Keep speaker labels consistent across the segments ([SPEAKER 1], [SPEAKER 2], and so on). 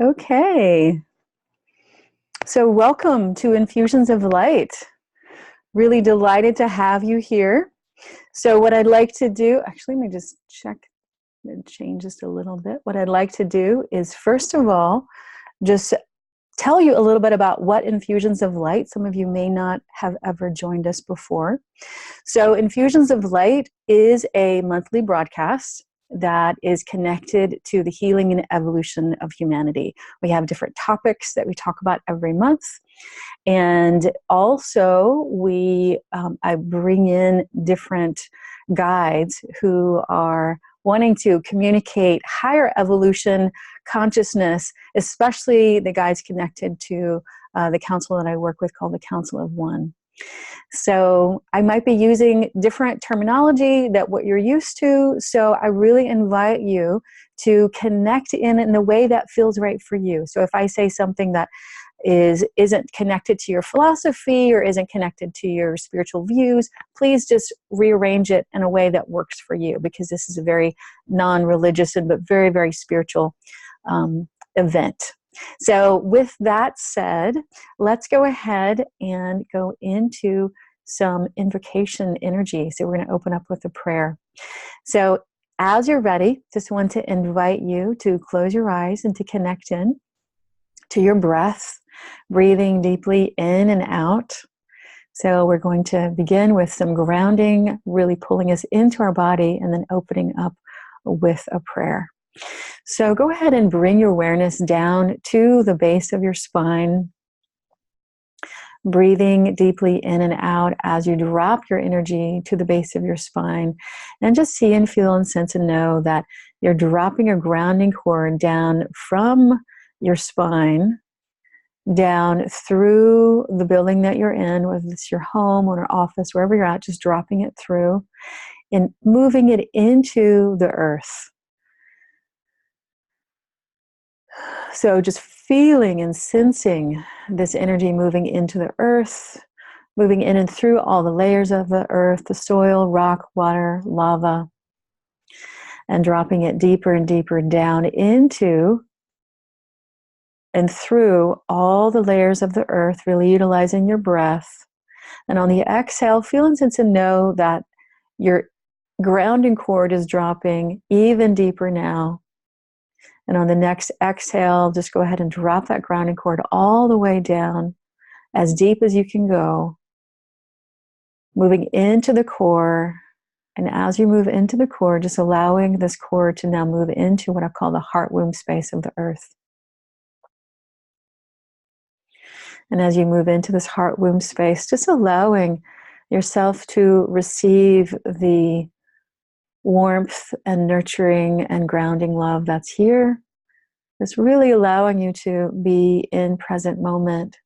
[SPEAKER 1] Okay, so welcome to Infusions of Light. Really delighted to have you here. So what I'd like to do, actually, let me just check and change just a little bit. What I'd like to do is, first of all, just tell you a little bit about what Infusions of Light. Some of you may not have ever joined us before. So Infusions of Light is a monthly broadcast that is connected to the healing and evolution of humanity. We have different topics that we talk about every month. And also I bring in different guides who are wanting to communicate higher evolution consciousness, especially the guides connected to the council that I work with called the Council of One. So I might be using different terminology than what you're used to. So I really invite you to connect in the way that feels right for you. So if I say something that isn't connected to your philosophy or isn't connected to your spiritual views, please just rearrange it in a way that works for you, because this is a very non-religious but very, very spiritual event. So with that said, let's go ahead and go into some invocation energy. So we're going to open up with a prayer. So as you're ready, just want to invite you to close your eyes and to connect in to your breath, breathing deeply in and out. So we're going to begin with some grounding, really pulling us into our body, and then opening up with a prayer. So go ahead and bring your awareness down to the base of your spine, breathing deeply in and out as you drop your energy to the base of your spine. And just see and feel and sense and know that you're dropping a grounding cord down from your spine, down through the building that you're in, whether it's your home or your office, wherever you're at, just dropping it through and moving it into the earth. So just feeling and sensing this energy moving into the earth, moving in and through all the layers of the earth, the soil, rock, water, lava, and dropping it deeper and deeper down into and through all the layers of the earth, really utilizing your breath. And on the exhale, feel and sense and know that your grounding cord is dropping even deeper now. And on the next exhale, just go ahead and drop that grounding cord all the way down, as deep as you can go, moving into the core. And as you move into the core, just allowing this cord to now move into what I call the heart womb space of the earth. And as you move into this heart womb space, just allowing yourself to receive the warmth and nurturing and grounding love that's here. It's really allowing you to be in present moment.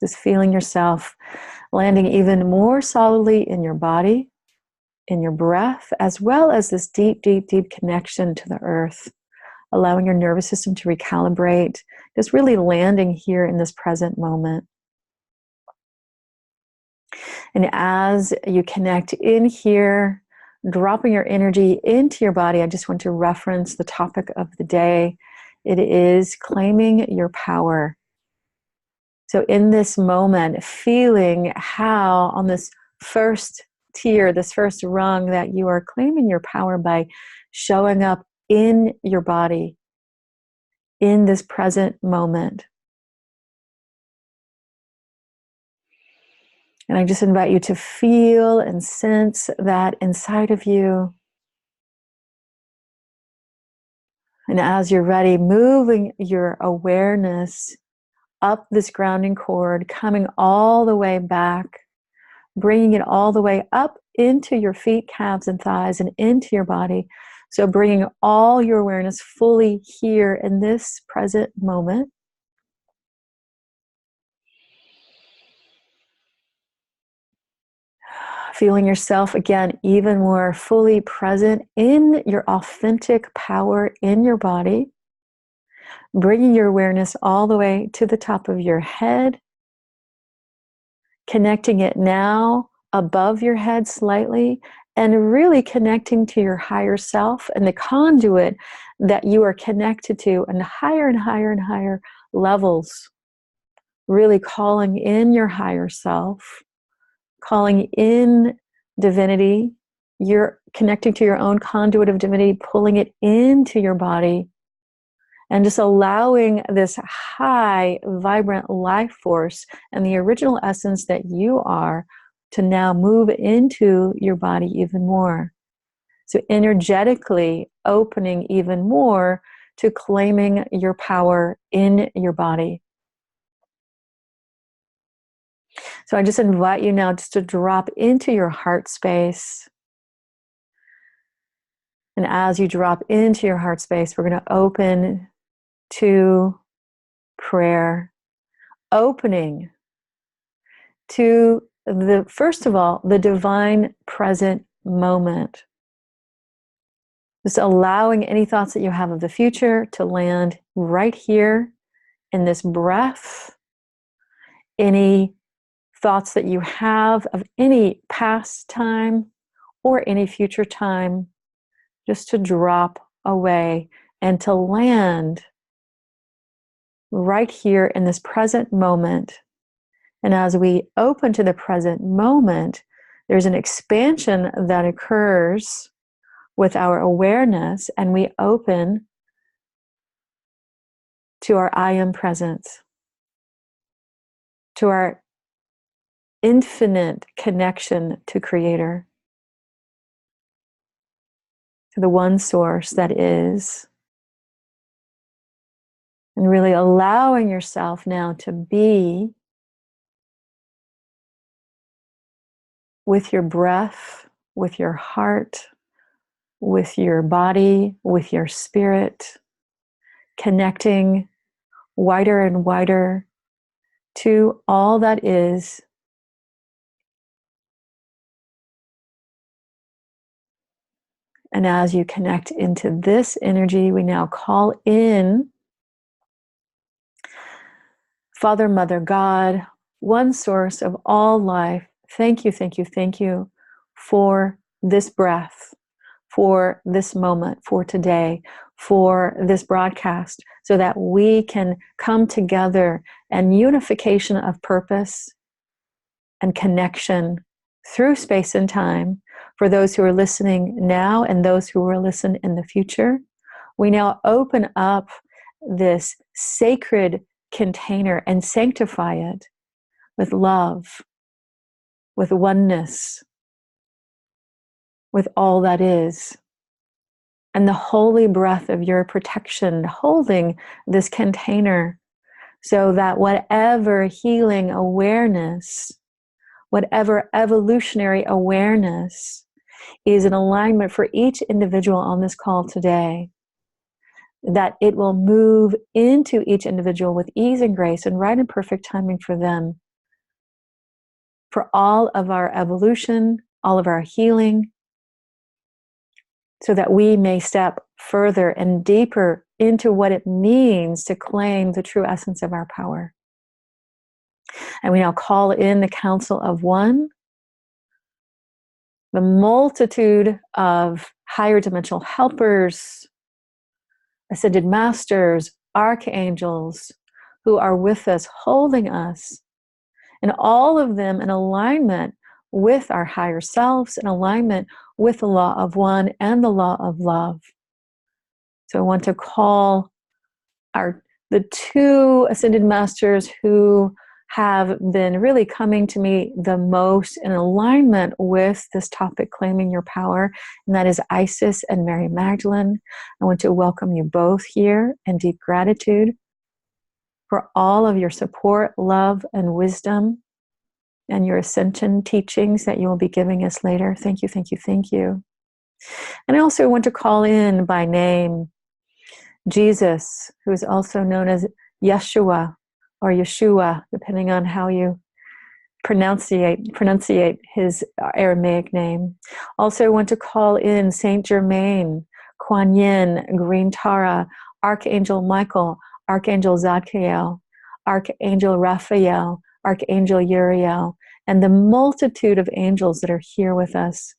[SPEAKER 1] Just feeling yourself landing even more solidly in your body, in your breath, as well as this deep, deep, deep connection to the earth, allowing your nervous system to recalibrate, just really landing here in this present moment. And as you connect in here, dropping your energy into your body, I just want to reference the topic of the day. It is claiming your power. So in this moment, feeling how on this first tier, this first rung, that you are claiming your power by showing up in your body, in this present moment. And I just invite you to feel and sense that inside of you. And as you're ready, moving your awareness up this grounding cord, coming all the way back, bringing it all the way up into your feet, calves, and thighs, and into your body. So bringing all your awareness fully here in this present moment. Feeling yourself again even more fully present in your authentic power in your body. Bringing your awareness all the way to the top of your head. Connecting it now above your head slightly and really connecting to your higher self and the conduit that you are connected to, and higher and higher and higher levels. Really calling in your higher self, calling in divinity. You're connecting to your own conduit of divinity, pulling it into your body, and just allowing this high, vibrant life force and the original essence that you are to now move into your body even more. So energetically opening even more to claiming your power in your body. So I just invite you now just to drop into your heart space. And as you drop into your heart space, we're going to open to prayer, opening to the, first of all, the divine present moment. Just allowing any thoughts that you have of the future to land right here in this breath. Any thoughts that you have of any past time or any future time, just to drop away and to land right here in this present moment. And as we open to the present moment, there's an expansion that occurs with our awareness, and we open to our I am presence, to our infinite connection to Creator, to the one source that is. And really allowing yourself now to be with your breath, with your heart, with your body, with your spirit, connecting wider and wider to all that is. And as you connect into this energy, we now call in Father, Mother, God, one source of all life. Thank you, thank you, thank you for this breath, for this moment, for today, for this broadcast, so that we can come together and unification of purpose and connection through space and time for those who are listening now and those who will listen in the future. We now open up this sacred container and sanctify it with love, with oneness, with all that is. And the holy breath of your protection holding this container, so that whatever healing awareness, whatever evolutionary awareness is in alignment for each individual on this call today, that it will move into each individual with ease and grace and right and perfect timing for them. For all of our evolution, all of our healing, so that we may step further and deeper into what it means to claim the true essence of our power. And we now call in the Council of One, the multitude of higher dimensional helpers, ascended masters, archangels, who are with us, holding us, and all of them in alignment with our higher selves, in alignment with the law of one and the law of love. So I want to call the two ascended masters who have been really coming to me the most in alignment with this topic, claiming your power, and that is Isis and Mary Magdalene. I want to welcome you both here in deep gratitude for all of your support, love, and wisdom, and your ascension teachings that you will be giving us later. Thank you, thank you, thank you. And I also want to call in by name Jesus, who is also known as Yeshua or Yeshua, depending on how you pronunciate his Aramaic name. Also want to call in Saint Germain, Kuan Yin, Green Tara, Archangel Michael, Archangel Zadkiel, Archangel Raphael, Archangel Uriel, and the multitude of angels that are here with us.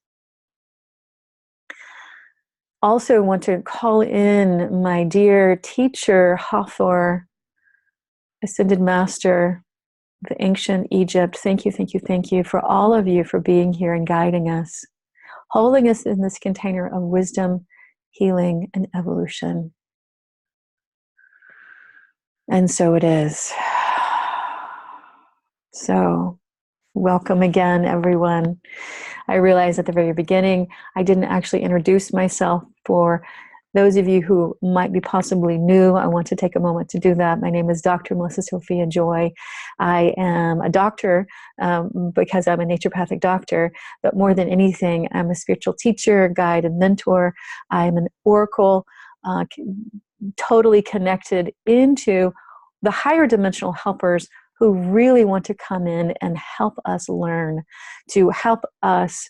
[SPEAKER 1] also want to call in my dear teacher, Hathor, Ascended Master, the ancient Egypt. Thank you, thank you, thank you for all of you for being here and guiding us, holding us in this container of wisdom, healing, and evolution. And so it is. So, welcome again, everyone. I realized at the very beginning, I didn't actually introduce myself. For those of you who might be possibly new, I want to take a moment to do that. My name is Dr. Melissa Sophia Joy. I am a doctor because I'm a naturopathic doctor, but more than anything, I'm a spiritual teacher, guide, and mentor. I'm an oracle, totally connected into the higher dimensional helpers who really want to come in and help us learn, to help us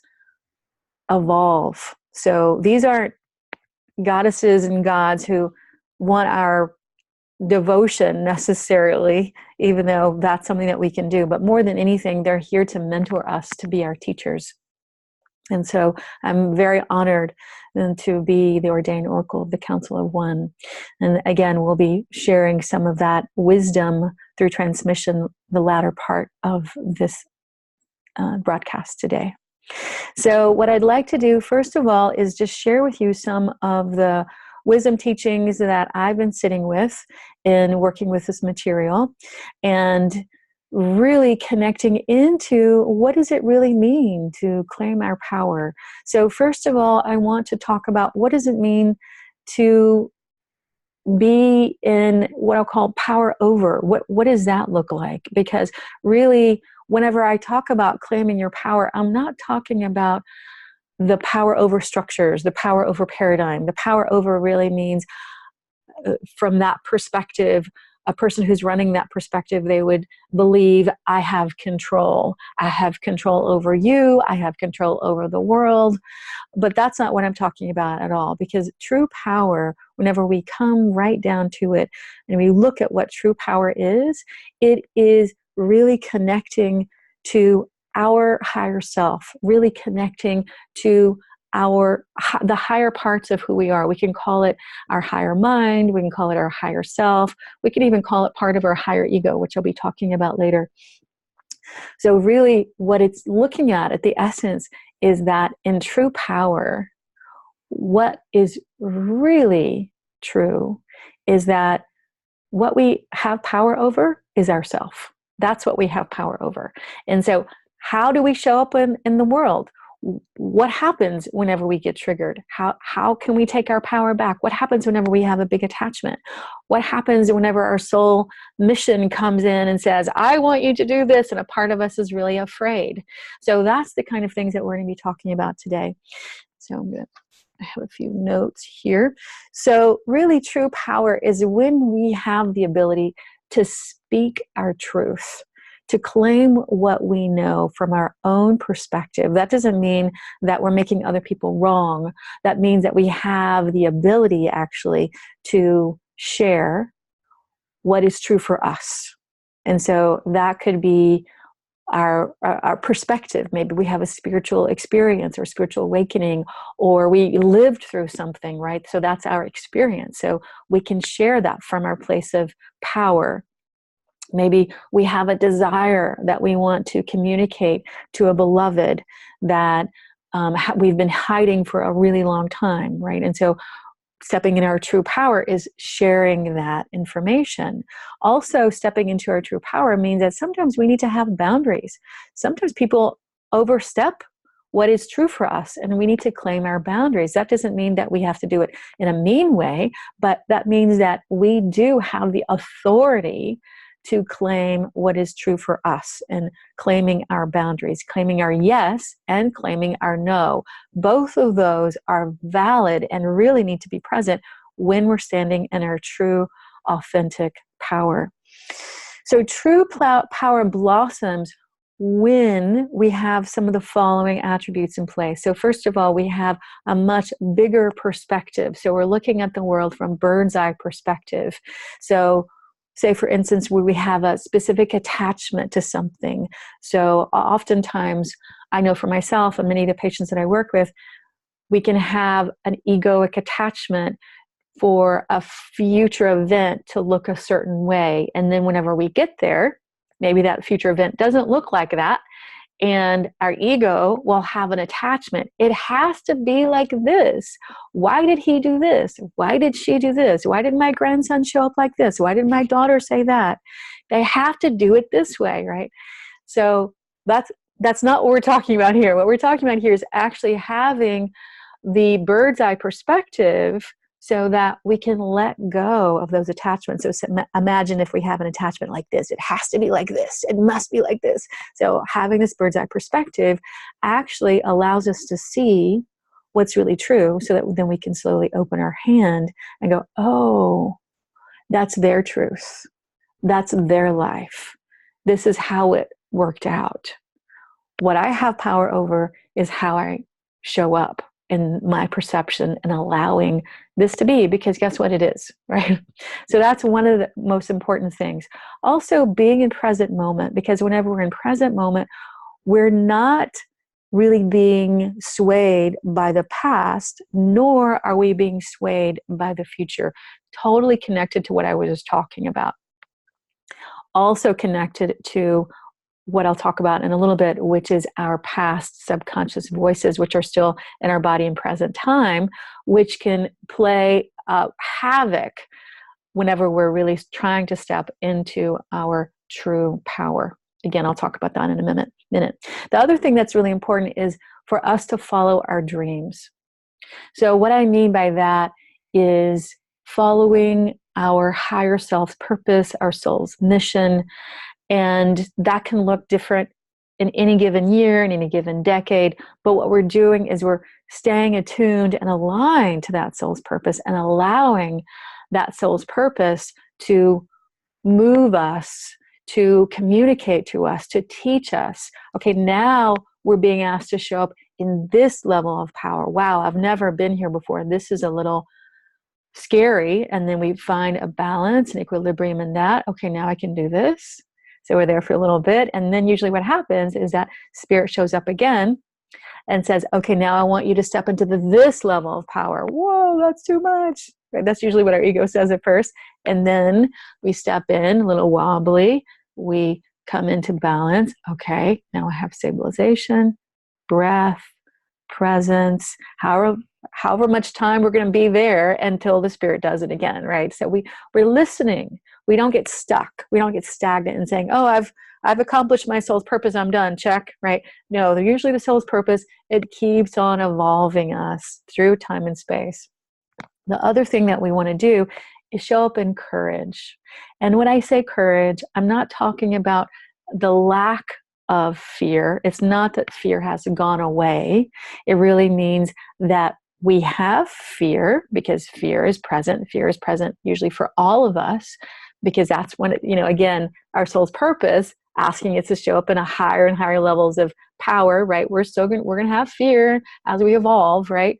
[SPEAKER 1] evolve. So these aren't goddesses and gods who want our devotion necessarily, even though that's something that we can do. But more than anything, they're here to mentor us, to be our teachers. And so I'm very honored to be the ordained oracle of the Council of One. And again, we'll be sharing some of that wisdom through transmission, the latter part of this broadcast today. So what I'd like to do, first of all, is just share with you some of the wisdom teachings that I've been sitting with in working with this material, and really connecting into what does it really mean to claim our power. So first of all, I want to talk about what does it mean to be in what I'll call power over. What does that look like? Because really, whenever I talk about claiming your power, I'm not talking about the power over structures, the power over paradigm. The power over really means, from that perspective, a person who's running that perspective, they would believe, I have control. I have control over you. I have control over the world. But that's not what I'm talking about at all, because true power, whenever we come right down to it and we look at what true power is, it is really connecting to our higher self, really connecting to the higher parts of who we are. We can call it our higher mind, we can call it our higher self, we can even call it part of our higher ego, which I'll be talking about later. So really what it's looking at the essence, is that in true power, what is really true is that what we have power over is ourself. That's what we have power over. And so how do we show up in the world? What happens whenever we get triggered? How can we take our power back? What happens whenever we have a big attachment? What happens whenever our soul mission comes in and says, I want you to do this, and a part of us is really afraid? So that's the kind of things that we're going to be talking about today. So I have a few notes here. So really true power is when we have the ability to speak our truth, to claim what we know from our own perspective. That doesn't mean that we're making other people wrong. That means that we have the ability actually to share what is true for us. And so that could be our perspective. Maybe we have a spiritual experience or spiritual awakening, or we lived through something, right? So that's our experience. So we can share that from our place of power. Maybe we have a desire that we want to communicate to a beloved that we've been hiding for a really long time, right? And so stepping in our true power is sharing that information. Also, stepping into our true power means that sometimes we need to have boundaries. Sometimes people overstep what is true for us, and we need to claim our boundaries. That doesn't mean that we have to do it in a mean way, but that means that we do have the authority to claim what is true for us, and claiming our boundaries, claiming our yes and claiming our no. Both of those are valid and really need to be present when we're standing in our true, authentic power. So true power blossoms when we have some of the following attributes in place. So first of all, we have a much bigger perspective. So we're looking at the world from bird's eye perspective. So say, for instance, where we have a specific attachment to something. So oftentimes, I know for myself and many of the patients that I work with, We can have an egoic attachment for a future event to look a certain way. And then whenever we get there, maybe that future event doesn't look like that. And our ego will have an attachment. It has to be like this. Why did he do this? Why did she do this? Why did my grandson show up like this? Why did my daughter say that? They have to do it this way, right? So that's not what we're talking about here. What we're talking about here is actually having the bird's eye perspective so that we can let go of those attachments. So imagine if we have an attachment like this. It has to be like this. It must be like this. So having this bird's eye perspective actually allows us to see what's really true, so that then we can slowly open our hand and go, oh, that's their truth. That's their life. This is how it worked out. What I have power over is how I show up in my perception and allowing this to be, because guess what it is, right? So that's one of the most important things. Also, being in present moment, because whenever we're in present moment, we're not really being swayed by the past, nor are we being swayed by the future. Totally connected to what I was just talking about. Also connected to what I'll talk about in a little bit, which is our past subconscious voices, which are still in our body in present time, which can play havoc whenever we're really trying to step into our true power. Again, I'll talk about that in a minute. The other thing that's really important is for us to follow our dreams. So what I mean by that is following our higher self's purpose, our soul's mission. And that can look different in any given year, in any given decade. But what we're doing is we're staying attuned and aligned to that soul's purpose and allowing that soul's purpose to move us, to communicate to us, to teach us. Okay, now we're being asked to show up in this level of power. Wow, I've never been here before. This is a little scary. And then we find a balance and equilibrium in that. Okay, now I can do this. So we're there for a little bit. And then usually what happens is that spirit shows up again and says, okay, now I want you to step into this level of power. Whoa, that's too much. Right? That's usually what our ego says at first. And then we step in a little wobbly. We come into balance. Okay, now I have stabilization, breath, presence, however much time we're going to be there until the spirit does it again, right? So we're listening. We don't get stuck. We don't get stagnant and saying, oh, I've accomplished my soul's purpose. I'm done. Check, right? No, they're usually the soul's purpose. It keeps on evolving us through time and space. The other thing that we want to do is show up in courage. And when I say courage, I'm not talking about the lack of fear. It's not that fear has gone away. It really means that we have fear, because fear is present. Fear is present usually for all of us, because that's when, again, our soul's purpose asking us to show up in a higher and higher levels of power, right? We're going to have fear as we evolve, right?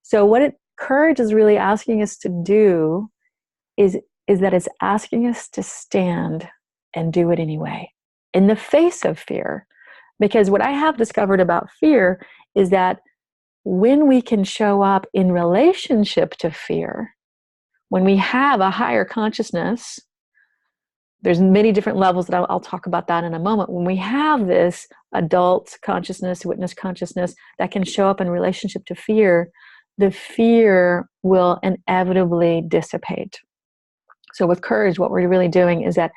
[SPEAKER 1] So what courage is really asking us to do is that it's asking us to stand and do it anyway, in the face of fear. Because what I have discovered about fear is that when we can show up in relationship to fear, when we have a higher consciousness, there's many different levels that I'll talk about that in a moment. When we have this adult consciousness, witness consciousness that can show up in relationship to fear, the fear will inevitably dissipate. So with courage, what we're really doing is that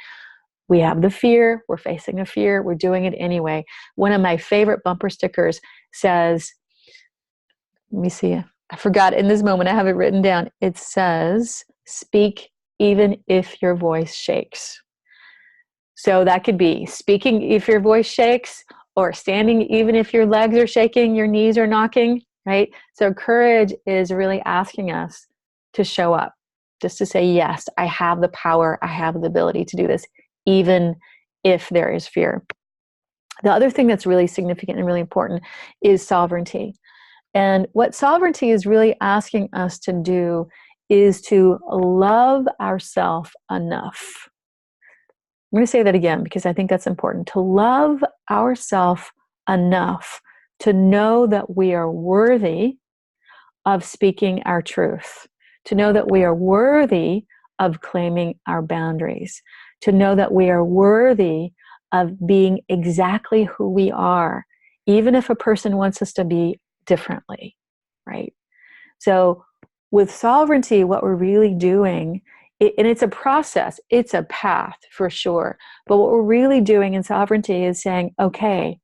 [SPEAKER 1] we have the fear, we're facing the fear, we're doing it anyway. One of my favorite bumper stickers says, let me see, I forgot in this moment, I have it written down. It says, speak even if your voice shakes. So that could be speaking if your voice shakes, or standing even if your legs are shaking, your knees are knocking, right? So courage is really asking us to show up, just to say, yes, I have the power, I have the ability to do this, even if there is fear. The other thing that's really significant and really important is sovereignty. And what sovereignty is really asking us to do is to love ourselves enough. I'm going to say that again because I think that's important. To love ourselves enough to know that we are worthy of speaking our truth, to know that we are worthy of claiming our boundaries, to know that we are worthy of being exactly who we are, even if a person wants us to be differently, right? So with sovereignty, what we're really doing, and it's a process, it's a path for sure, but what we're really doing in sovereignty is saying, okay,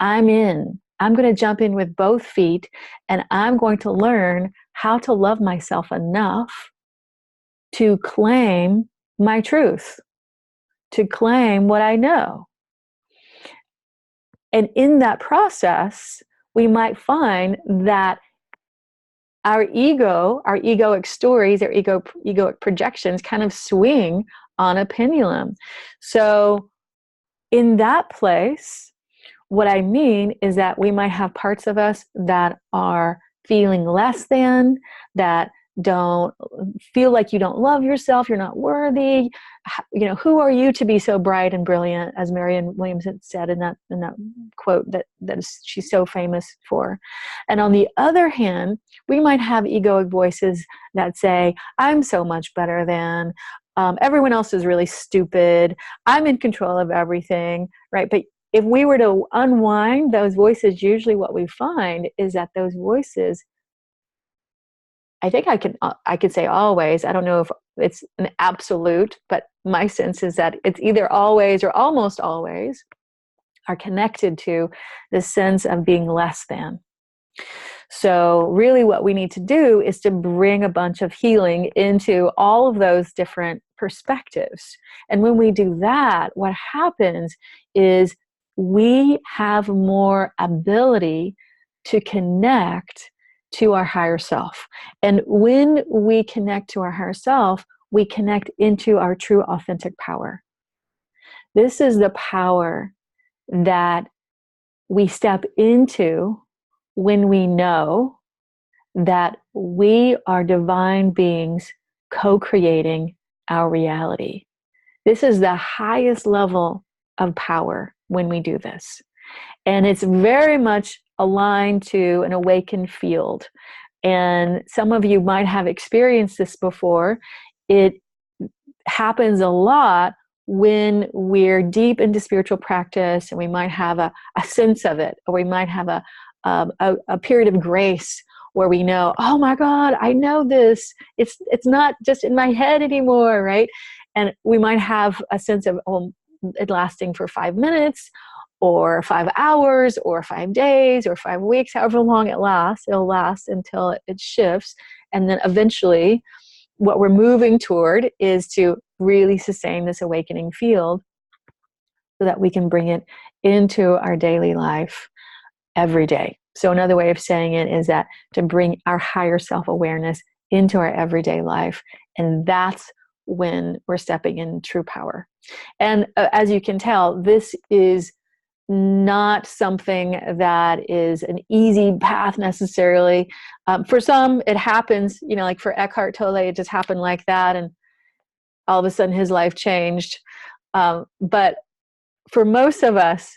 [SPEAKER 1] I'm going to jump in with both feet, and I'm going to learn how to love myself enough to claim my truth, to claim what I know. And in that process, we might find that our egoic stories, our egoic projections kind of swing on a pendulum. So in that place, what I mean is that we might have parts of us that are feeling less than, that don't feel like you don't love yourself, you're not worthy. You know, who are you to be so bright and brilliant, as Marianne Williamson said in that quote she's so famous for. And on the other hand, we might have egoic voices that say, I'm so much better than, everyone else is really stupid, I'm in control of everything, right? But if we were to unwind those voices, usually what we find is that those voices, I think I could say always, I don't know if it's an absolute, but my sense is that it's either always or almost always are connected to the sense of being less than. So really what we need to do is to bring a bunch of healing into all of those different perspectives. And when we do that, what happens is we have more ability to connect to our higher self. And when we connect to our higher self, we connect into our true authentic power. This is the power that we step into when we know that we are divine beings co-creating our reality. This is the highest level of power when we do this. And it's very much aligned to an awakened field. And some of you might have experienced this before. It happens a lot when we're deep into spiritual practice, and we might have a sense of it, or we might have a period of grace where we know, oh my God, I know this. It's not just in my head anymore, right? And we might have a sense of it lasting for 5 minutes, or 5 hours, or 5 days, or 5 weeks, however long it lasts. It'll last until it shifts. And then eventually, what we're moving toward is to really sustain this awakening field so that we can bring it into our daily life every day. So another way of saying it is that to bring our higher self-awareness into our everyday life. And that's when we're stepping in true power. And as you can tell, this is not something that is an easy path necessarily. For some, it happens, like for Eckhart Tolle, it just happened like that. And all of a sudden his life changed. But for most of us,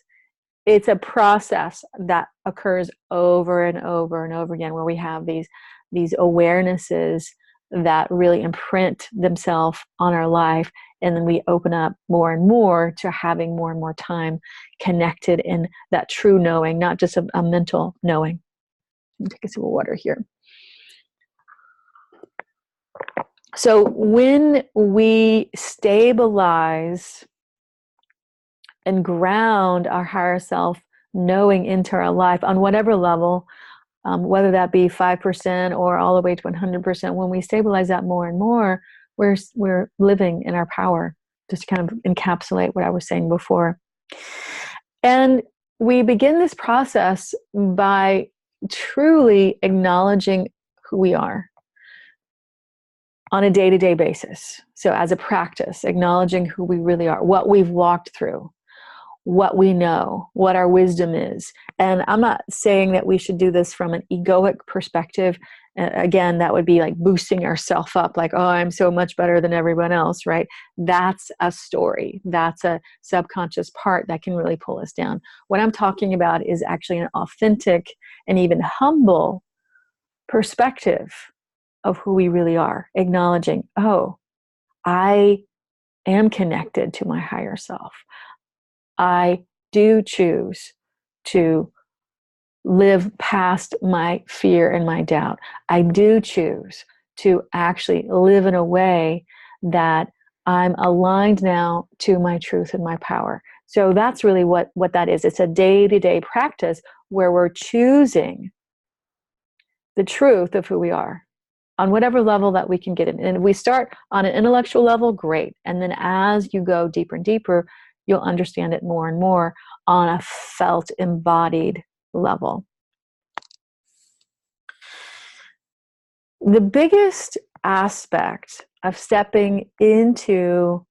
[SPEAKER 1] it's a process that occurs over and over and over again, where we have these awarenesses that really imprint themselves on our life. And then we open up more and more to having more and more time connected in that true knowing, not just a mental knowing. Let me take a sip of water here. So when we stabilize and ground our higher self knowing into our life on whatever level, whether that be 5% or all the way to 100%, when we stabilize that more and more, we're living in our power, just to kind of encapsulate what I was saying before. And we begin this process by truly acknowledging who we are on a day-to-day basis. So as a practice, acknowledging who we really are, what we've walked through, what we know, what our wisdom is. And I'm not saying that we should do this from an egoic perspective. Again, that would be like boosting ourselves up, like, oh, I'm so much better than everyone else, right? That's a story. That's a subconscious part that can really pull us down. What I'm talking about is actually an authentic and even humble perspective of who we really are, acknowledging, oh, I am connected to my higher self. I do choose to live past my fear and my doubt. I do choose to actually live in a way that I'm aligned now to my truth and my power. So that's really what that is. It's a day-to-day practice where we're choosing the truth of who we are on whatever level that we can get in. And if we start on an intellectual level, great. And then as you go deeper and deeper, you'll understand it more and more on a felt, embodied level. The biggest aspect of stepping into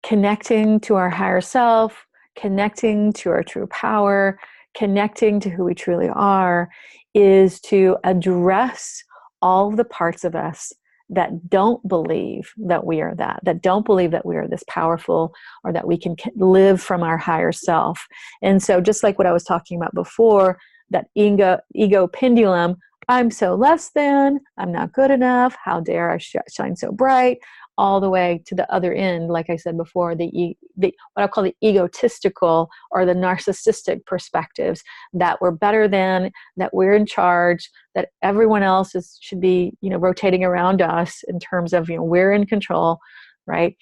[SPEAKER 1] connecting to our higher self, connecting to our true power, connecting to who we truly are, is to address all of the parts of us that don't believe that we are that don't believe that we are this powerful or that we can live from our higher self. And so just like what I was talking about before, that ego pendulum, I'm so less than, I'm not good enough, how dare I shine so bright, all the way to the other end, like I said before, the what I call the egotistical or the narcissistic perspectives, that we're better than, that we're in charge, that everyone else should be, rotating around us in terms of, we're in control, right?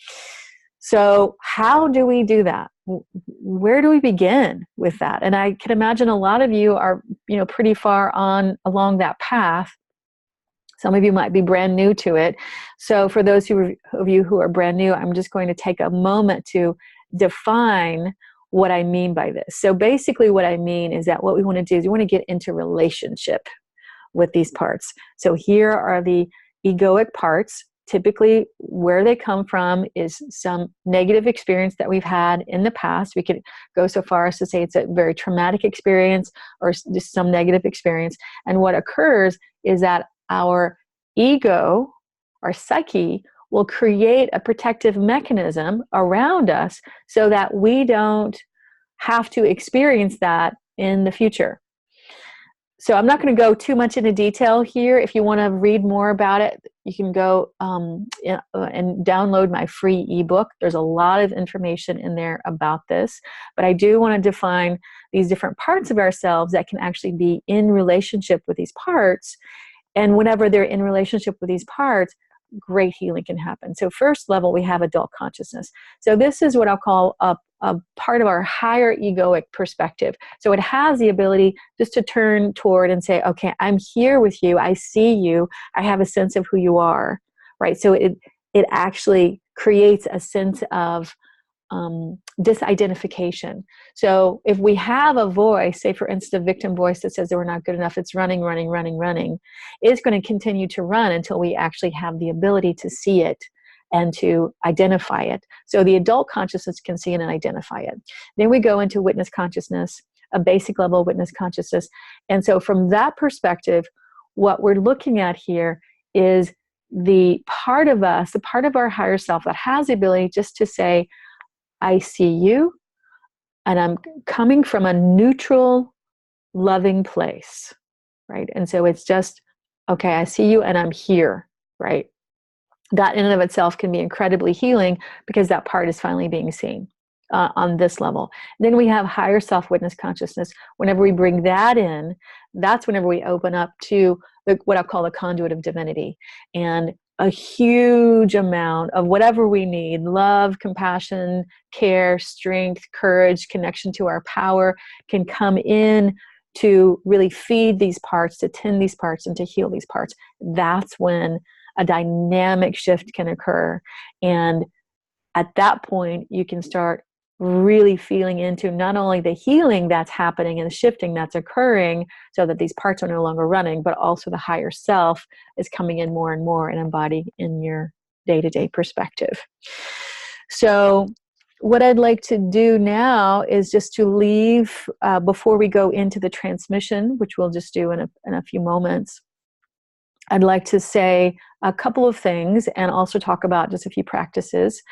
[SPEAKER 1] So how do we do that? Where do we begin with that? And I can imagine a lot of you are, pretty far along that path. Some of you might be brand new to it. So for those of you who are brand new, I'm just going to take a moment to define what I mean by this. So basically what I mean is that what we want to do is we want to get into relationship with these parts. So here are the egoic parts. Typically where they come from is some negative experience that we've had in the past. We could go so far as to say it's a very traumatic experience or just some negative experience. And what occurs is that our ego, our psyche, will create a protective mechanism around us so that we don't have to experience that in the future. So I'm not going to go too much into detail here. If you want to read more about it, you can go and download my free ebook. There's a lot of information in there about this, but I do want to define these different parts of ourselves that can actually be in relationship with these parts. And whenever they're in relationship with these parts, great healing can happen. So first level, we have adult consciousness. So this is what I'll call a part of our higher egoic perspective. So it has the ability just to turn toward and say, okay, I'm here with you. I see you. I have a sense of who you are, right? So it actually creates a sense of disidentification. So if we have a voice, say for instance, a victim voice that says that we're not good enough, it's running, it's going to continue to run until we actually have the ability to see it and to identify it. So the adult consciousness can see it and identify it. Then we go into witness consciousness, a basic level of witness consciousness. And so from that perspective, what we're looking at here is the part of us, the part of our higher self that has the ability just to say, I see you, and I'm coming from a neutral, loving place, right? And so it's just, okay, I see you and I'm here, right? That in and of itself can be incredibly healing because that part is finally being seen on this level. Then we have higher self-witness consciousness. Whenever we bring that in, that's whenever we open up to what I call the conduit of divinity. And a huge amount of whatever we need, love, compassion, care, strength, courage, connection to our power, can come in to really feed these parts, to tend these parts, and to heal these parts. That's when a dynamic shift can occur. And at that point, you can start really feeling into not only the healing that's happening and the shifting that's occurring so that these parts are no longer running, but also the higher self is coming in more and more and embodied in your day-to-day perspective. So what I'd like to do now is just to leave, before we go into the transmission, which we'll just do in a few moments, I'd like to say a couple of things and also talk about just a few practices.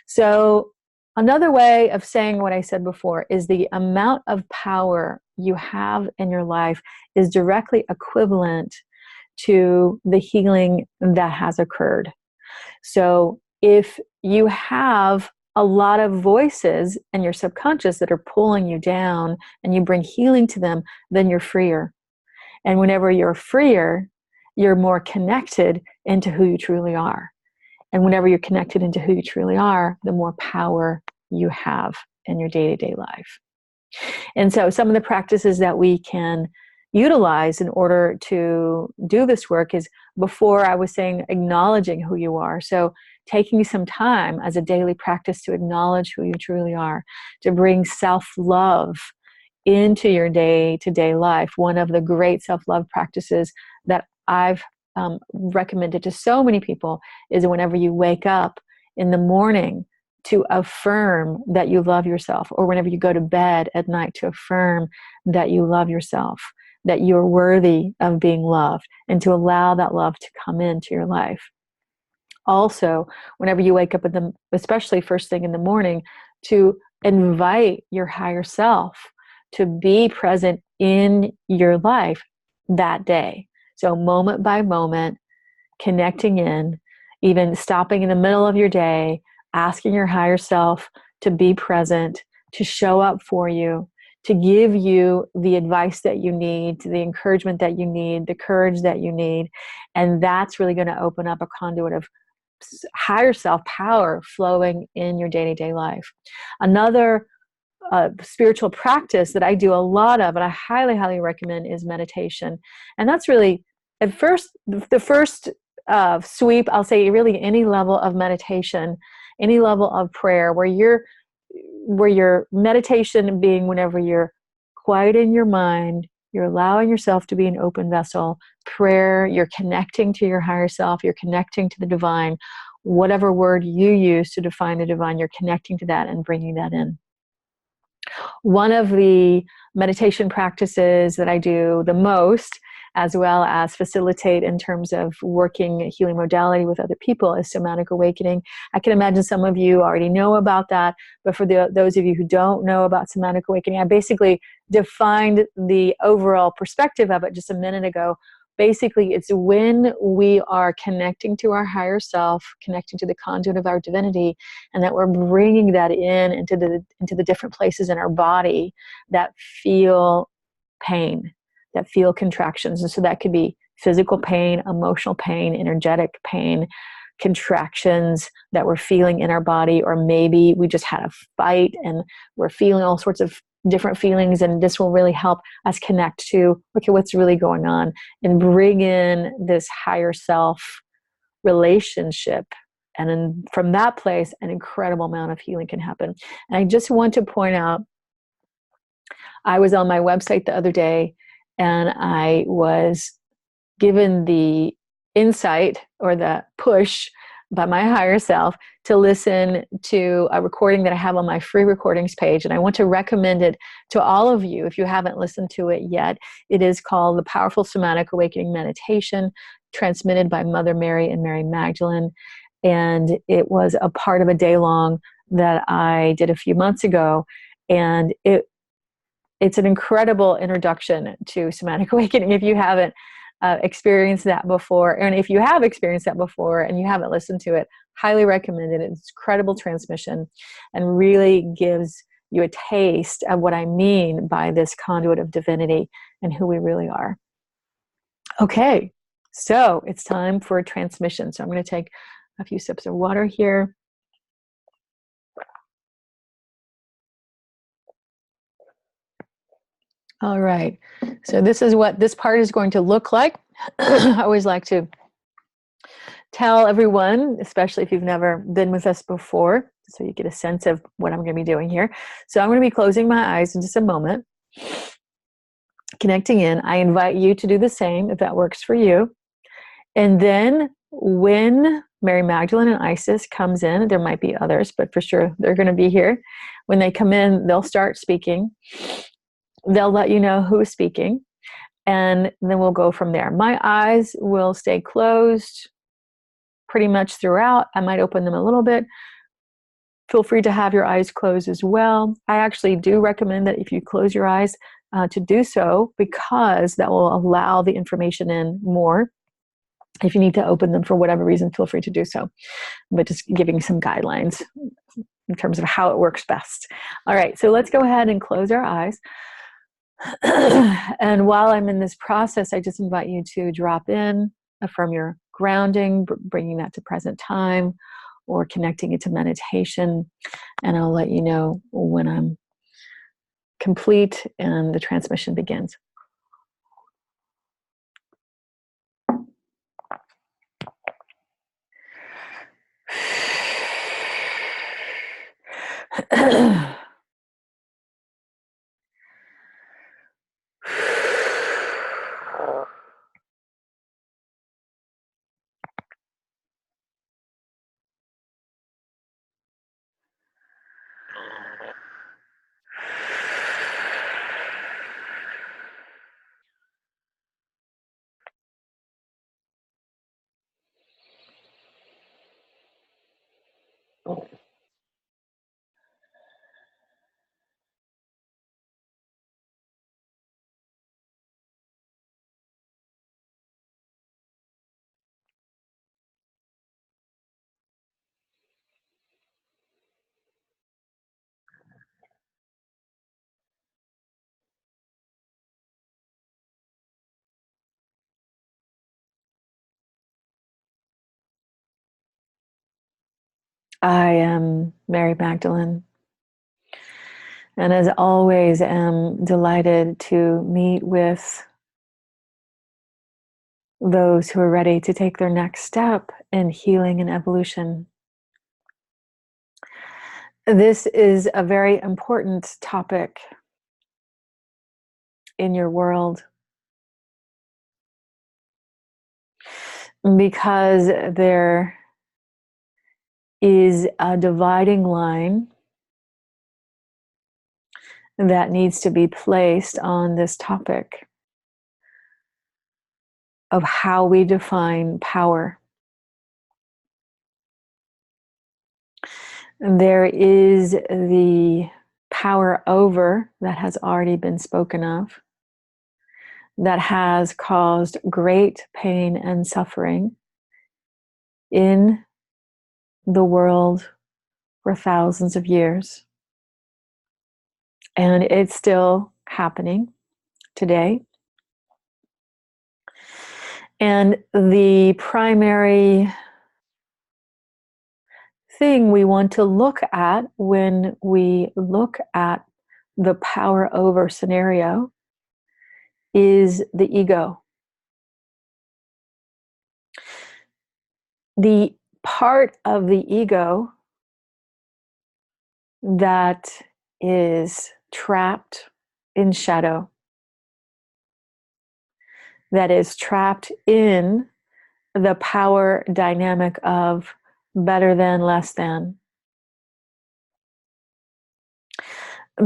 [SPEAKER 1] So another way of saying what I said before is the amount of power you have in your life is directly equivalent to the healing that has occurred. So if you have a lot of voices in your subconscious that are pulling you down and you bring healing to them, then you're freer. And whenever you're freer, you're more connected into who you truly are. And whenever you're connected into who you truly are, the more power you have in your day-to-day life. And so some of the practices that we can utilize in order to do this work is, before I was saying, acknowledging who you are. So taking some time as a daily practice to acknowledge who you truly are, to bring self-love into your day-to-day life. One of the great self-love practices that I've recommended to so many people is whenever you wake up in the morning, to affirm that you love yourself, or whenever you go to bed at night, to affirm that you love yourself, that you're worthy of being loved, and to allow that love to come into your life. Also, whenever you wake up, especially first thing in the morning, to invite your higher self to be present in your life that day. So moment by moment, connecting in, even stopping in the middle of your day, asking your higher self to be present, to show up for you, to give you the advice that you need, the encouragement that you need, the courage that you need. And that's really going to open up a conduit of higher self power flowing in your day-to-day life. Another spiritual practice that I do a lot of, and I highly, highly recommend, is meditation. And that's really, at first, the first sweep, I'll say really any level of meditation, any level of prayer, where your meditation being whenever you're quiet in your mind, you're allowing yourself to be an open vessel. Prayer, you're connecting to your higher self, you're connecting to the divine. Whatever word you use to define the divine, you're connecting to that and bringing that in. One of the meditation practices that I do the most, as well as facilitate in terms of working healing modality with other people, is somatic awakening. I can imagine some of you already know about that, but for those of you who don't know about somatic awakening, I basically defined the overall perspective of it just a minute ago. Basically, it's when we are connecting to our higher self, connecting to the conduit of our divinity, and that we're bringing that into the different places in our body that feel pain, that feel contractions. And so that could be physical pain, emotional pain, energetic pain, contractions that we're feeling in our body, or maybe we just had a fight and we're feeling all sorts of different feelings, and this will really help us connect to, okay, what's really going on, and bring in this higher self relationship. And then from that place, an incredible amount of healing can happen. And I just want to point out, I was on my website the other day, and I was given the insight or the push by my higher self to listen to a recording that I have on my free recordings page. And I want to recommend it to all of you if you haven't listened to it yet. It is called The Powerful Somatic Awakening Meditation, transmitted by Mother Mary and Mary Magdalene. And it was a part of a day-long that I did a few months ago. And it's an incredible introduction to somatic awakening if you haven't experienced that before. And if you have experienced that before and you haven't listened to it, highly recommend it. It's incredible transmission and really gives you a taste of what I mean by this conduit of divinity and who we really are. Okay, so it's time for a transmission. So I'm going to take a few sips of water here. All right, so this is what this part is going to look like. I always like to tell everyone, especially if you've never been with us before, so you get a sense of what I'm going to be doing here. So I'm going to be closing my eyes in just a moment, connecting in. I invite you to do the same if that works for you. And then when Mary Magdalene and Isis comes in, there might be others, but for sure they're going to be here. When they come in, they'll start speaking. They'll let you know who is speaking, and then we'll go from there. My eyes will stay closed pretty much throughout. I might open them a little bit. Feel free to have your eyes closed as well. I actually do recommend that if you close your eyes to do so, because that will allow the information in more. If you need to open them for whatever reason, feel free to do so. But just giving some guidelines in terms of how it works best. All right, so let's go ahead and close our eyes. And while I'm in this process, I just invite you to drop in, affirm your grounding, bringing that to present time, or connecting it to meditation. And I'll let you know when I'm complete and the transmission begins. I am Mary Magdalene, and as always am delighted to meet with those who are ready to take their next step in healing and evolution. This is a very important topic in your world because there is a dividing line that needs to be placed on this topic of how we define power. There is the power over that has already been spoken of, that has caused great pain and suffering in the world for thousands of years. And it's still happening today. And the primary thing we want to look at when we look at the power over scenario is the ego. The part of the ego that is trapped in shadow, that is trapped in the power dynamic of better than, less than.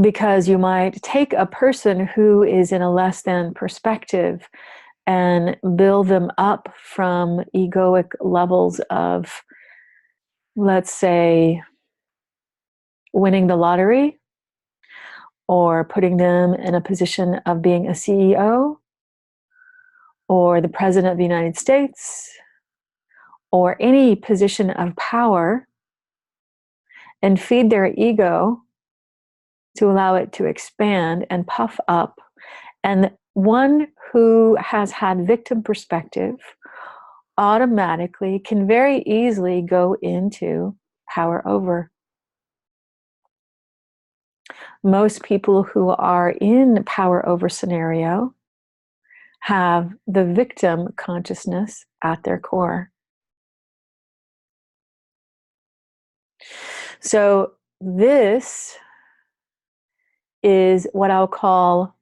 [SPEAKER 1] Because you might take a person who is in a less than perspective and build them up from egoic levels of, let's say, winning the lottery, or putting them in a position of being a CEO, or the President of the United States, or any position of power, and feed their ego to allow it to expand and puff up. And one who has had victim perspective automatically can very easily go into power over. Most people who are in power over scenario have the victim consciousness at their core. So this is what I'll call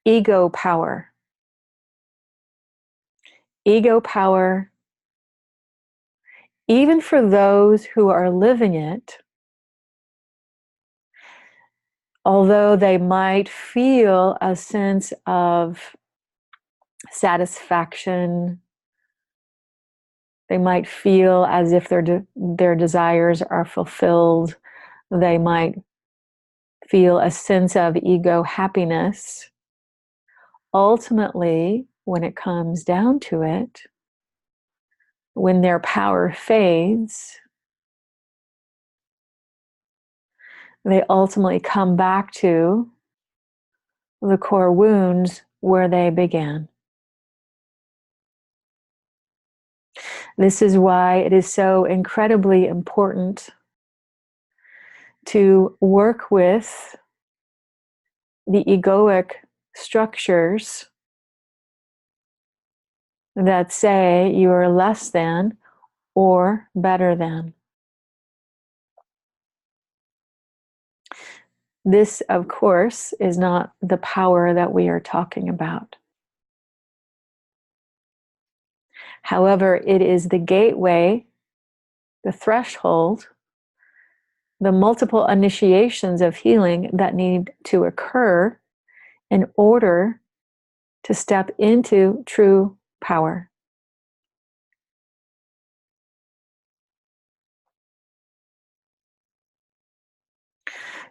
[SPEAKER 1] ego power. Ego power, even for those who are living it, although they might feel a sense of satisfaction, they might feel as if their desires are fulfilled, they might feel a sense of ego happiness. Ultimately, when it comes down to it, when their power fades, they ultimately come back to the core wounds where they began. This is why it is so incredibly important to work with the egoic structures that say you are less than or better than. This, of course, is not the power that we are talking about. However, it is the gateway, the threshold, the multiple initiations of healing that need to occur in order to step into true power.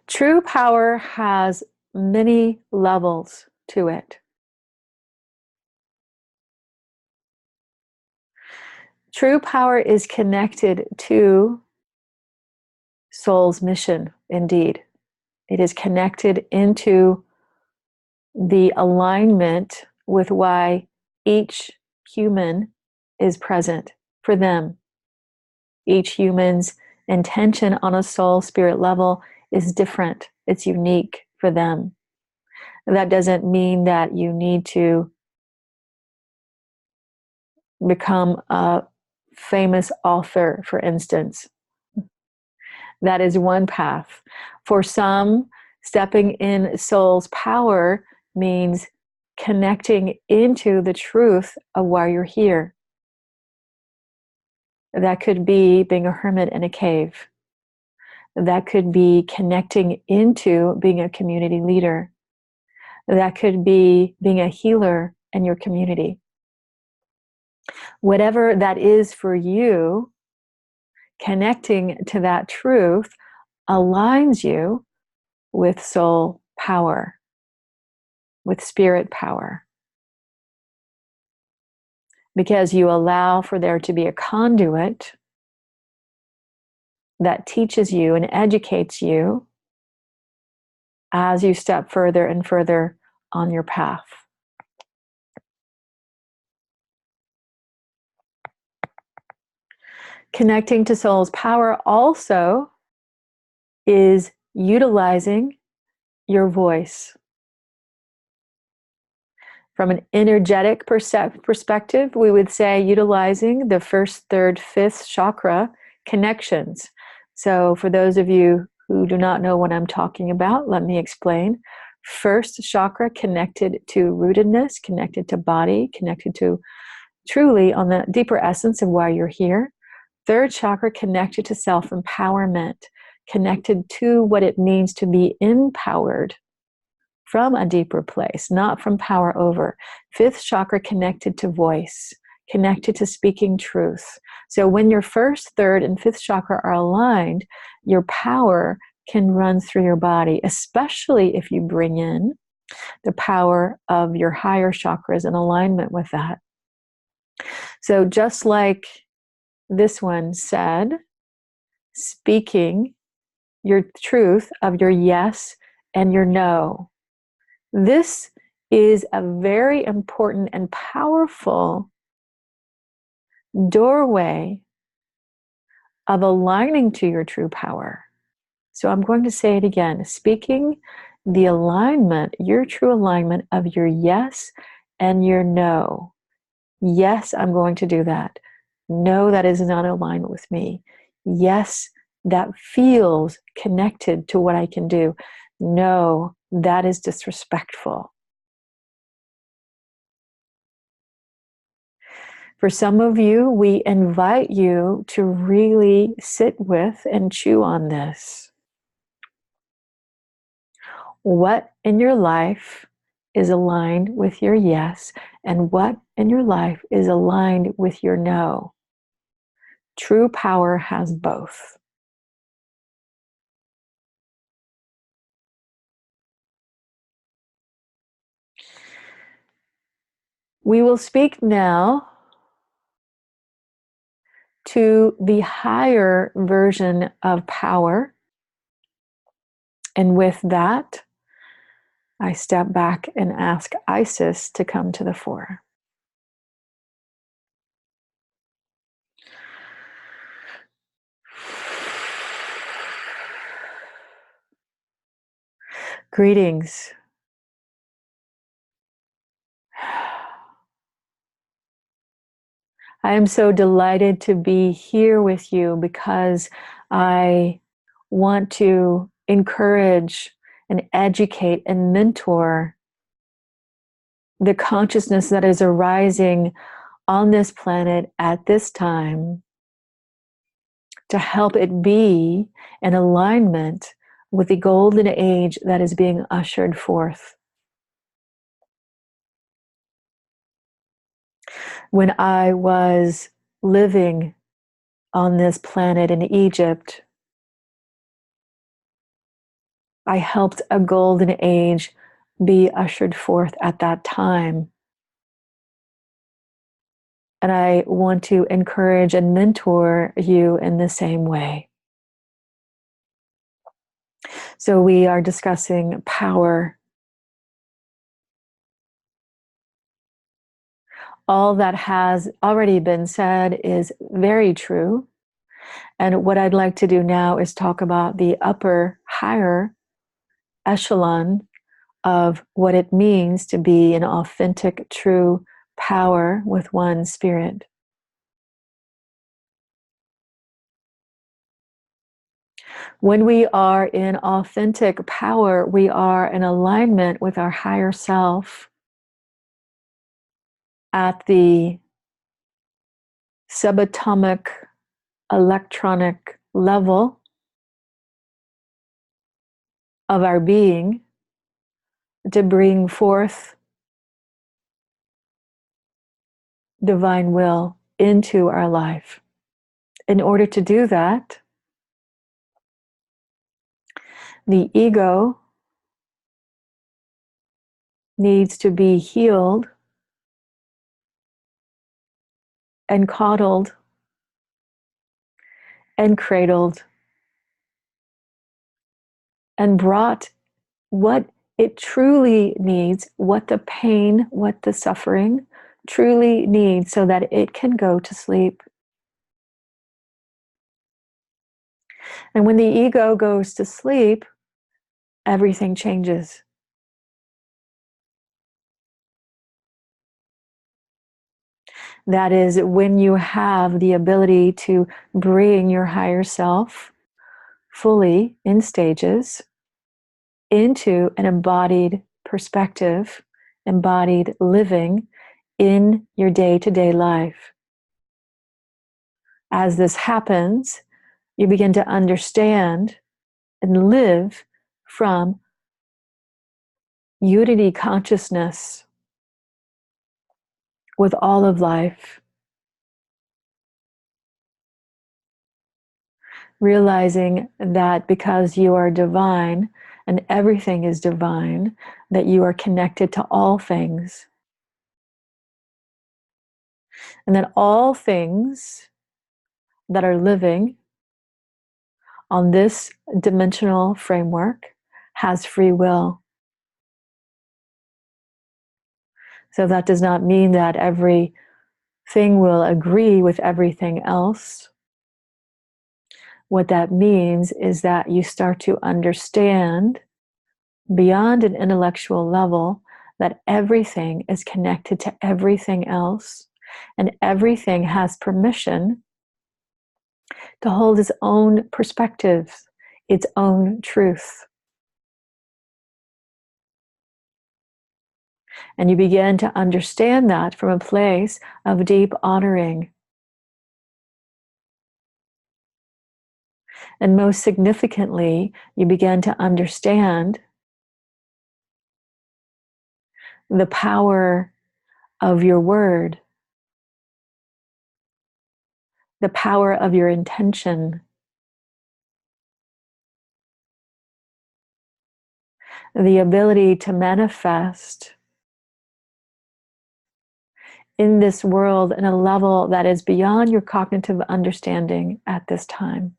[SPEAKER 1] True power has many levels to it. True power is connected to soul's mission, indeed. It is connected into the alignment with why each human is present for them. Each human's intention on a soul spirit level is different. It's unique for them. That doesn't mean that you need to become a famous author, for instance. That is one path. For some, stepping in soul's power means connecting into the truth of why you're here. That could be being a hermit in a cave. That could be connecting into being a community leader. That could be being a healer in your community. Whatever that is for you, connecting to that truth aligns you with soul power, with spirit power. Because you allow for there to be a conduit that teaches you and educates you as you step further and further on your path. Connecting to soul's power also is utilizing your voice. From an energetic perspective, we would say utilizing the first, third, fifth chakra connections. So for those of you who do not know what I'm talking about, let me explain. First chakra connected to rootedness, connected to body, connected to truly on the deeper essence of why you're here. Third chakra connected to self-empowerment, connected to what it means to be empowered from a deeper place, not from power over. Fifth chakra connected to voice, connected to speaking truth. So when your first, third, and fifth chakra are aligned, your power can run through your body, especially if you bring in the power of your higher chakras in alignment with that. So just like this one said, speaking your truth of your yes and your no. This is a very important and powerful doorway of aligning to your true power. So I'm going to say it again, speaking the alignment, your true alignment of your yes and your no. Yes, I'm going to do that. No, that is not aligned with me. Yes, that feels connected to what I can do. No, that is disrespectful. For some of you, we invite you to really sit with and chew on this. What in your life is aligned with your yes, and what in your life is aligned with your no? True power has both. We will speak now to the higher version of power. And with that, I step back and ask Isis to come to the fore. Greetings. I am so delighted to be here with you because I want to encourage and educate and mentor the consciousness that is arising on this planet at this time to help it be in alignment with the golden age that is being ushered forth. When I was living on this planet in Egypt, I helped a golden age be ushered forth at that time. And I want to encourage and mentor you in the same way. So we are discussing power. All that has already been said is very true. And what I'd like to do now is talk about the upper, higher echelon of what it means to be an authentic, true power with one spirit. When we are in authentic power, we are in alignment with our higher self at the subatomic electronic level of our being to bring forth divine will into our life. In order to do that, the ego needs to be healed and coddled and cradled and brought what it truly needs, what the pain, what the suffering truly needs, so that it can go to sleep. And when the ego goes to sleep, everything changes. That is when you have the ability to bring your higher self fully in stages into an embodied perspective, embodied living in your day-to-day life. As this happens, you begin to understand and live from unity consciousness with all of life, realizing that because you are divine and everything is divine, that you are connected to all things, and that all things that are living on this dimensional framework has free will. So that does not mean that everything will agree with everything else. What that means is that you start to understand beyond an intellectual level that everything is connected to everything else, and everything has permission to hold its own perspective, its own truth. And you begin to understand that from a place of deep honoring. And most significantly, you begin to understand the power of your word, the power of your intention, the ability to manifest in this world in a level that is beyond your cognitive understanding at this time.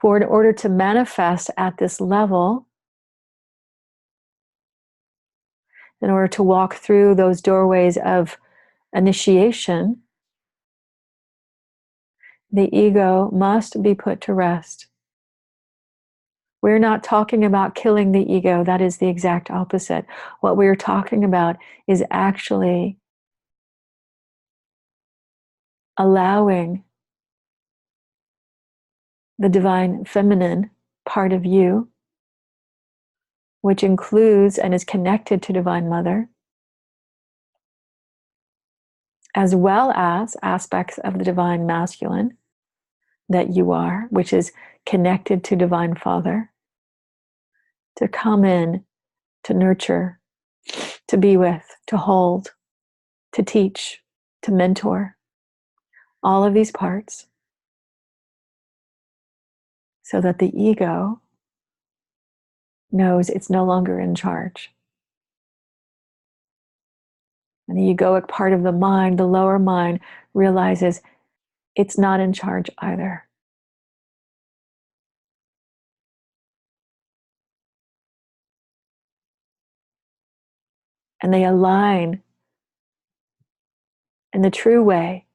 [SPEAKER 1] For in order to manifest at this level, in order to walk through those doorways of initiation, the ego must be put to rest. We're not talking about killing the ego. That is the exact opposite. What we're talking about is actually allowing the divine feminine part of you, which includes and is connected to Divine Mother, as well as aspects of the divine masculine that you are, which is connected to Divine Father, to come in, to nurture, to be with, to hold, to teach, to mentor, all of these parts, so that the ego knows it's no longer in charge. And the egoic part of the mind, the lower mind, realizes it's not in charge either. And they align in the true way,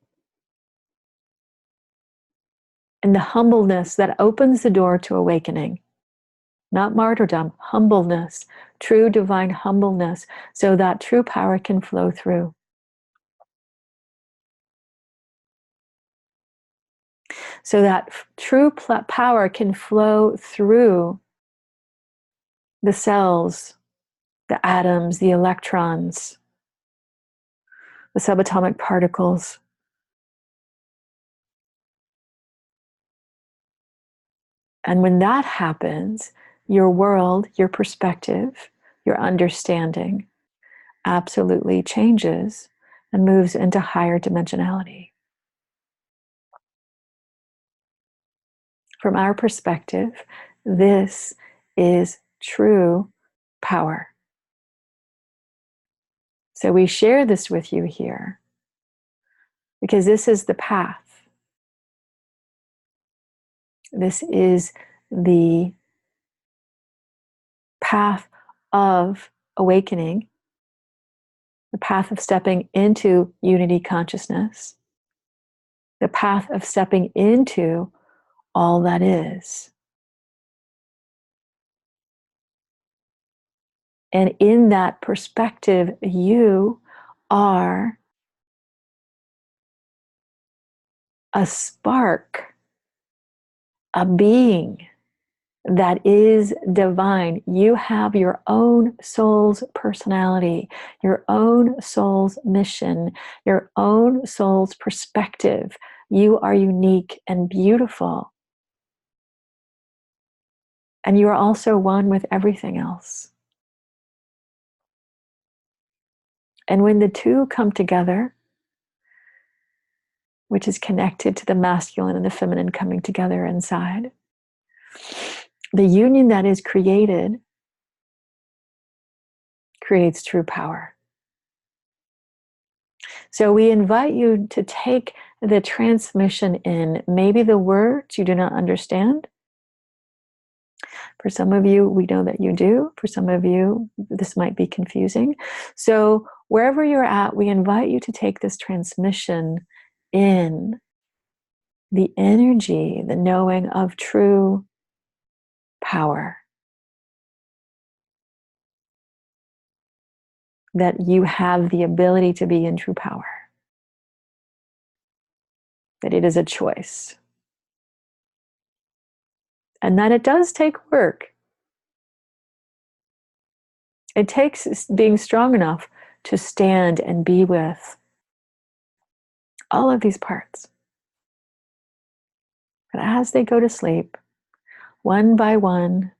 [SPEAKER 1] in the humbleness that opens the door to awakening. Not martyrdom, humbleness, true divine humbleness, so that true power can flow through. So that true power can flow through the cells, the atoms, the electrons, the subatomic particles. And when that happens, your world, your perspective, your understanding absolutely changes and moves into higher dimensionality. From our perspective, this is true power. So we share this with you here because this is the path. This is the path of awakening, the path of stepping into unity consciousness, the path of stepping into all that is. And in that perspective, you are a spark, a being that is divine. You have your own soul's personality, your own soul's mission, your own soul's perspective. You are unique and beautiful. And you are also one with everything else. And when the two come together, which is connected to the masculine and the feminine coming together inside, the union that is created creates true power. So we invite you to take the transmission in. Maybe the words you do not understand. For some of you, we know that you do. For some of you, this might be confusing. So wherever you're at, we invite you to take this transmission in, the energy, the knowing of true power. That you have the ability to be in true power. That it is a choice. And that it does take work. It takes being strong enough to stand and be with all of these parts. But as they go to sleep, one by one,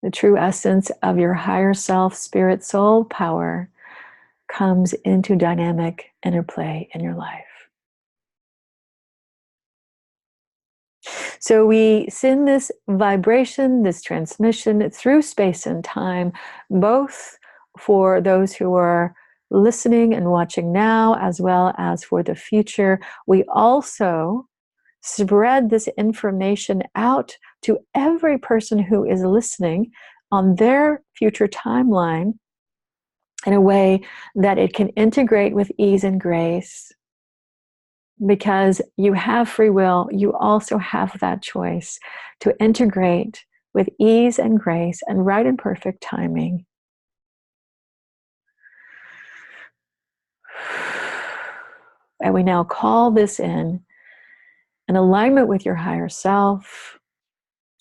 [SPEAKER 1] the true essence of your higher self, spirit, soul power comes into dynamic interplay in your life. So we send this vibration, this transmission through space and time, both for those who are listening and watching now, as well as for the future. We also spread this information out to every person who is listening on their future timeline in a way that it can integrate with ease and grace. Because you have free will, you also have that choice to integrate with ease and grace and right and perfect timing. And we now call this in alignment with your higher self,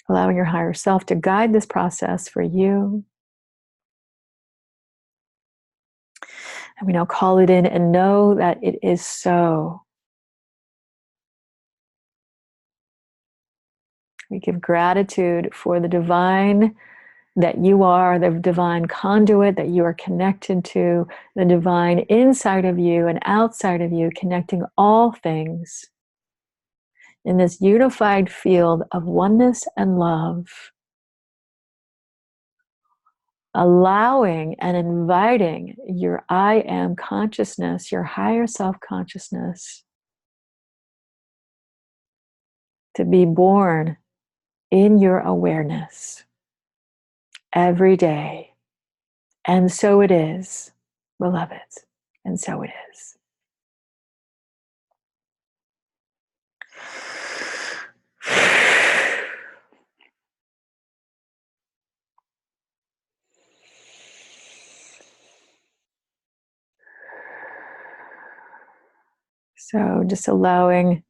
[SPEAKER 1] allowing your higher self to guide this process for you. And we now call it in and know that it is so. We give gratitude for the divine that you are, the divine conduit that you are connected to, the divine inside of you and outside of you, connecting all things in this unified field of oneness and love, allowing and inviting your I am consciousness, your higher self consciousness, to be born in your awareness every day. And so it is, beloved. And so it is. So just allowing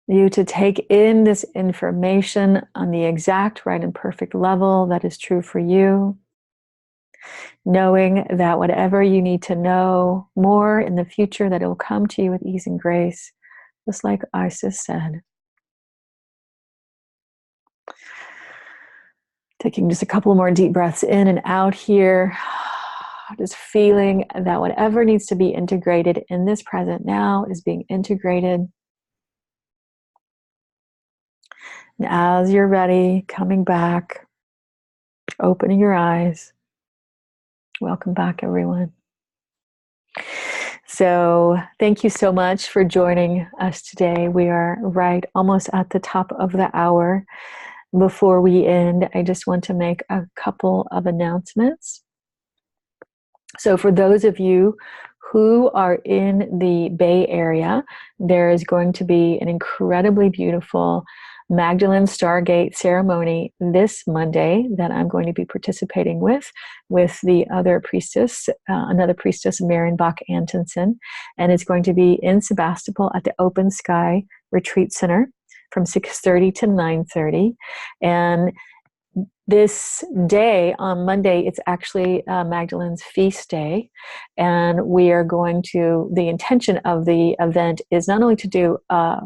[SPEAKER 1] you to take in this information on the exact right and perfect level that is true for you, knowing that whatever you need to know more in the future, that it will come to you with ease and grace, just like Isis said. Taking just a couple more deep breaths in and out here, just feeling that whatever needs to be integrated in this present now is being integrated. And as you're ready, coming back, opening your eyes. Welcome back, everyone. So thank you so much for joining us today. We are right almost at the top of the hour. Before we end, I just want to make a couple of announcements. So for those of you who are in the Bay Area, there is going to be an incredibly beautiful Magdalene Stargate ceremony this Monday that I'm going to be participating with the other priestess, another priestess, Marion Bach-Antonsen, and it's going to be in Sebastopol at the Open Sky Retreat Center from 6:30 to 9:30, and this day on Monday, it's actually Magdalene's feast day, and we are going to, the intention of the event is not only to do a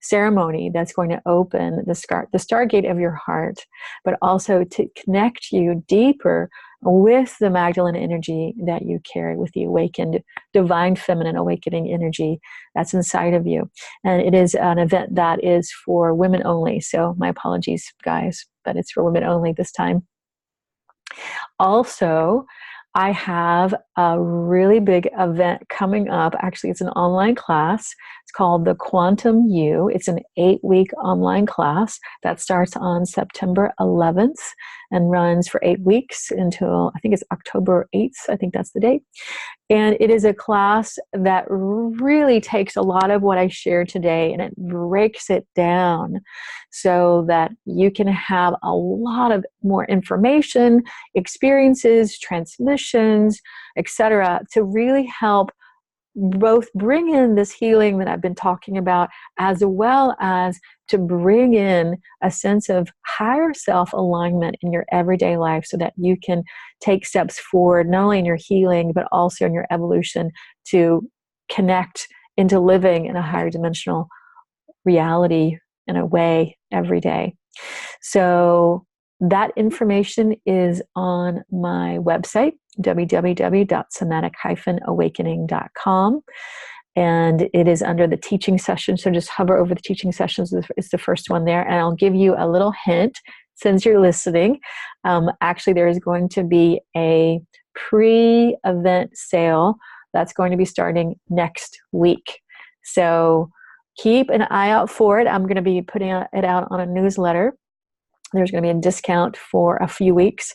[SPEAKER 1] ceremony that's going to open the stargate of your heart, but also to connect you deeper with the Magdalene energy that you carry, with the awakened divine feminine awakening energy that's inside of you. And it is an event that is for women only. So my apologies, guys, but it's for women only this time. Also, I have a really big event coming up. Actually, it's an online class. It's called the Quantum You. It's an 8-week online class that starts on September 11th and runs for 8 weeks until, I think it's October 8th. I think that's the date. And it is a class that really takes a lot of what I shared today and it breaks it down so that you can have a lot of more information, experiences, transmissions, etc., to really help both bring in this healing that I've been talking about, as well as to bring in a sense of higher self-alignment in your everyday life so that you can take steps forward, not only in your healing, but also in your evolution to connect into living in a higher dimensional reality in a way every day. So that information is on my website, www.somatic-awakening.com. and it is under the teaching session. So just hover over the teaching sessions. It's the first one there. And I'll give you a little hint since you're listening. Actually, there is going to be a pre-event sale that's going to be starting next week. So keep an eye out for it. I'm going to be putting it out on a newsletter. There's going to be a discount for a few weeks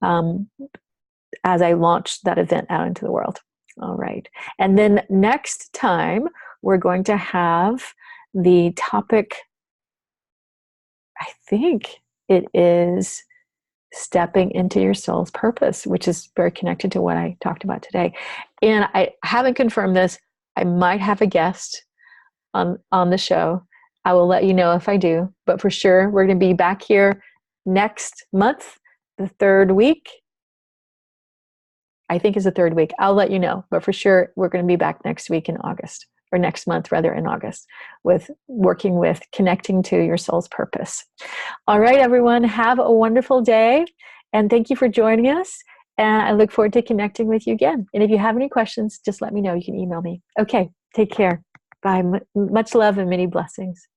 [SPEAKER 1] as I launch that event out into the world. All right. And then next time, we're going to have the topic, I think it is stepping into your soul's purpose, which is very connected to what I talked about today. And I haven't confirmed this. I might have a guest on the show. I will let you know if I do, but for sure, we're going to be back here next month, the third week. I think is the third week. I'll let you know, but for sure, we're going to be back next week in August, or next month rather in August, with working with connecting to your soul's purpose. All right, everyone, have a wonderful day, and thank you for joining us. And I look forward to connecting with you again. And if you have any questions, just let me know. You can email me. Okay, take care. Bye. Much love and many blessings.